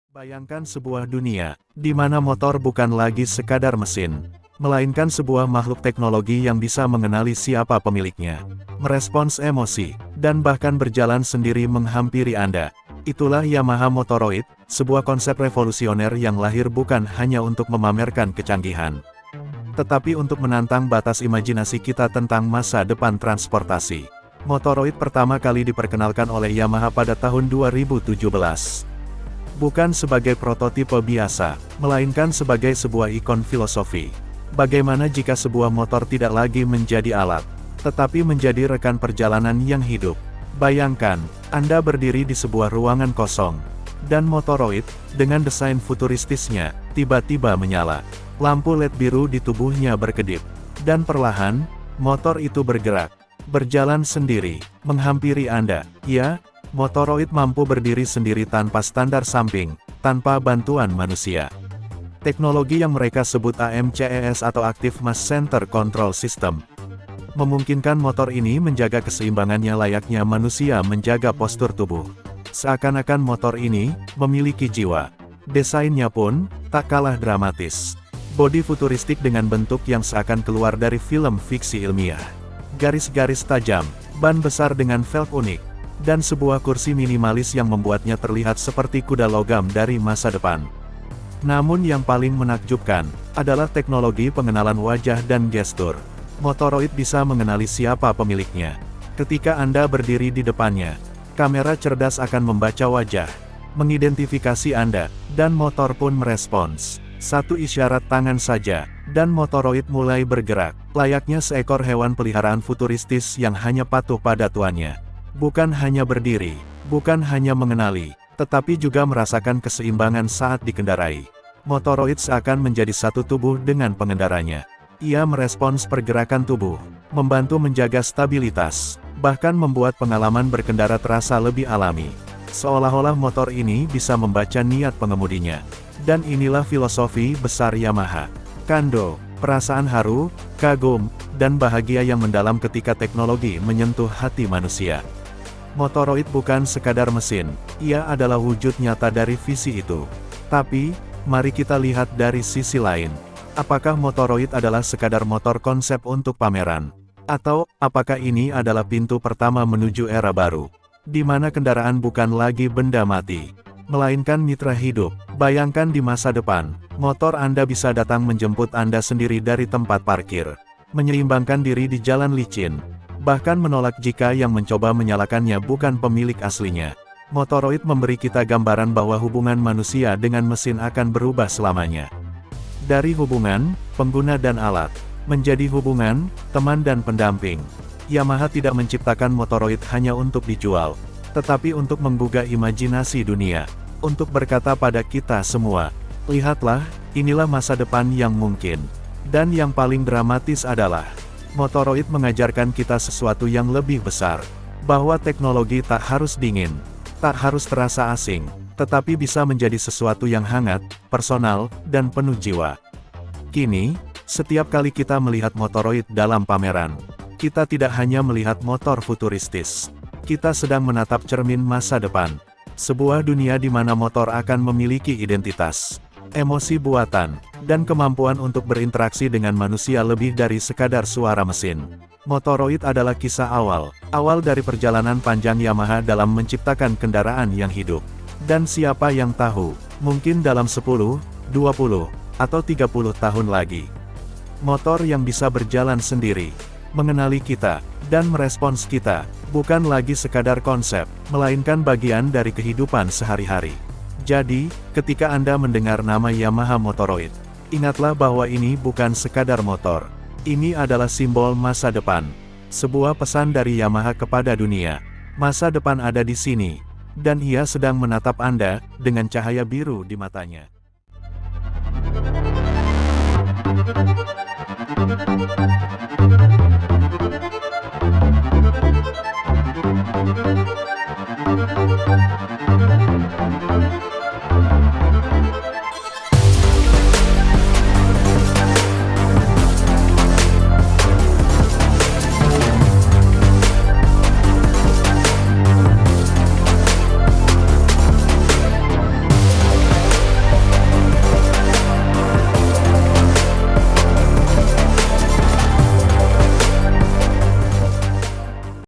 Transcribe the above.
Bayangkan sebuah dunia, di mana motor bukan lagi sekadar mesin, melainkan sebuah makhluk teknologi yang bisa mengenali siapa pemiliknya, merespons emosi, dan bahkan berjalan sendiri menghampiri Anda. Itulah Yamaha Motoroid, sebuah konsep revolusioner yang lahir bukan hanya untuk memamerkan kecanggihan, tetapi untuk menantang batas imajinasi kita tentang masa depan transportasi. Motoroid pertama kali diperkenalkan oleh Yamaha pada tahun 2017. Bukan sebagai prototipe biasa, melainkan sebagai sebuah ikon filosofi. Bagaimana jika sebuah motor tidak lagi menjadi alat, tetapi menjadi rekan perjalanan yang hidup? Bayangkan, Anda berdiri di sebuah ruangan kosong, dan Motoroid, dengan desain futuristisnya, tiba-tiba menyala. Lampu LED biru di tubuhnya berkedip, dan perlahan, motor itu bergerak, berjalan sendiri, menghampiri Anda. Ya, Motoroid mampu berdiri sendiri tanpa standar samping, tanpa bantuan manusia. Teknologi yang mereka sebut AMCES atau Active Mass Center Control System, memungkinkan motor ini menjaga keseimbangannya layaknya manusia menjaga postur tubuh. Seakan-akan motor ini memiliki jiwa. Desainnya pun tak kalah dramatis. Bodi futuristik dengan bentuk yang seakan keluar dari film fiksi ilmiah. Garis-garis tajam, ban besar dengan velg unik, dan sebuah kursi minimalis yang membuatnya terlihat seperti kuda logam dari masa depan. Namun yang paling menakjubkan, adalah teknologi pengenalan wajah dan gestur. Motoroid bisa mengenali siapa pemiliknya. Ketika Anda berdiri di depannya, kamera cerdas akan membaca wajah, mengidentifikasi Anda, dan motor pun merespons. Satu isyarat tangan saja, dan Motoroid mulai bergerak, layaknya seekor hewan peliharaan futuristis yang hanya patuh pada tuannya. Bukan hanya berdiri, bukan hanya mengenali, tetapi juga merasakan keseimbangan saat dikendarai. Motoroid seakan menjadi satu tubuh dengan pengendaranya. Ia merespons pergerakan tubuh, membantu menjaga stabilitas, bahkan membuat pengalaman berkendara terasa lebih alami. Seolah-olah motor ini bisa membaca niat pengemudinya. Dan inilah filosofi besar Yamaha. Kando, perasaan haru, kagum, dan bahagia yang mendalam ketika teknologi menyentuh hati manusia. Motoroid bukan sekadar mesin, ia adalah wujud nyata dari visi itu. Tapi, mari kita lihat dari sisi lain. Apakah Motoroid adalah sekadar motor konsep untuk pameran? Atau, apakah ini adalah pintu pertama menuju era baru, di mana kendaraan bukan lagi benda mati, melainkan mitra hidup? Bayangkan di masa depan, motor Anda bisa datang menjemput Anda sendiri dari tempat parkir, menyeimbangkan diri di jalan licin, bahkan menolak jika yang mencoba menyalakannya bukan pemilik aslinya. Motoroid memberi kita gambaran bahwa hubungan manusia dengan mesin akan berubah selamanya. Dari hubungan pengguna dan alat, menjadi hubungan teman dan pendamping. Yamaha tidak menciptakan Motoroid hanya untuk dijual, tetapi untuk menggugah imajinasi dunia, untuk berkata pada kita semua, lihatlah, inilah masa depan yang mungkin. Dan yang paling dramatis adalah, Motoroid mengajarkan kita sesuatu yang lebih besar, bahwa teknologi tak harus dingin, tak harus terasa asing, tetapi bisa menjadi sesuatu yang hangat, personal, dan penuh jiwa. Kini, setiap kali kita melihat Motoroid dalam pameran, kita tidak hanya melihat motor futuristis. Kita sedang menatap cermin masa depan. Sebuah dunia di mana motor akan memiliki identitas, emosi buatan, dan kemampuan untuk berinteraksi dengan manusia lebih dari sekadar suara mesin. Motoroid adalah kisah awal dari perjalanan panjang Yamaha dalam menciptakan kendaraan yang hidup. Dan siapa yang tahu, mungkin dalam 10, 20, atau 30 tahun lagi, motor yang bisa berjalan sendiri, mengenali kita, dan merespons kita, bukan lagi sekadar konsep, melainkan bagian dari kehidupan sehari-hari. Jadi, ketika Anda mendengar nama Yamaha Motoroid, ingatlah bahwa ini bukan sekadar motor. Ini adalah simbol masa depan. Sebuah pesan dari Yamaha kepada dunia. Masa depan ada di sini. Dan ia sedang menatap Anda, dengan cahaya biru di matanya.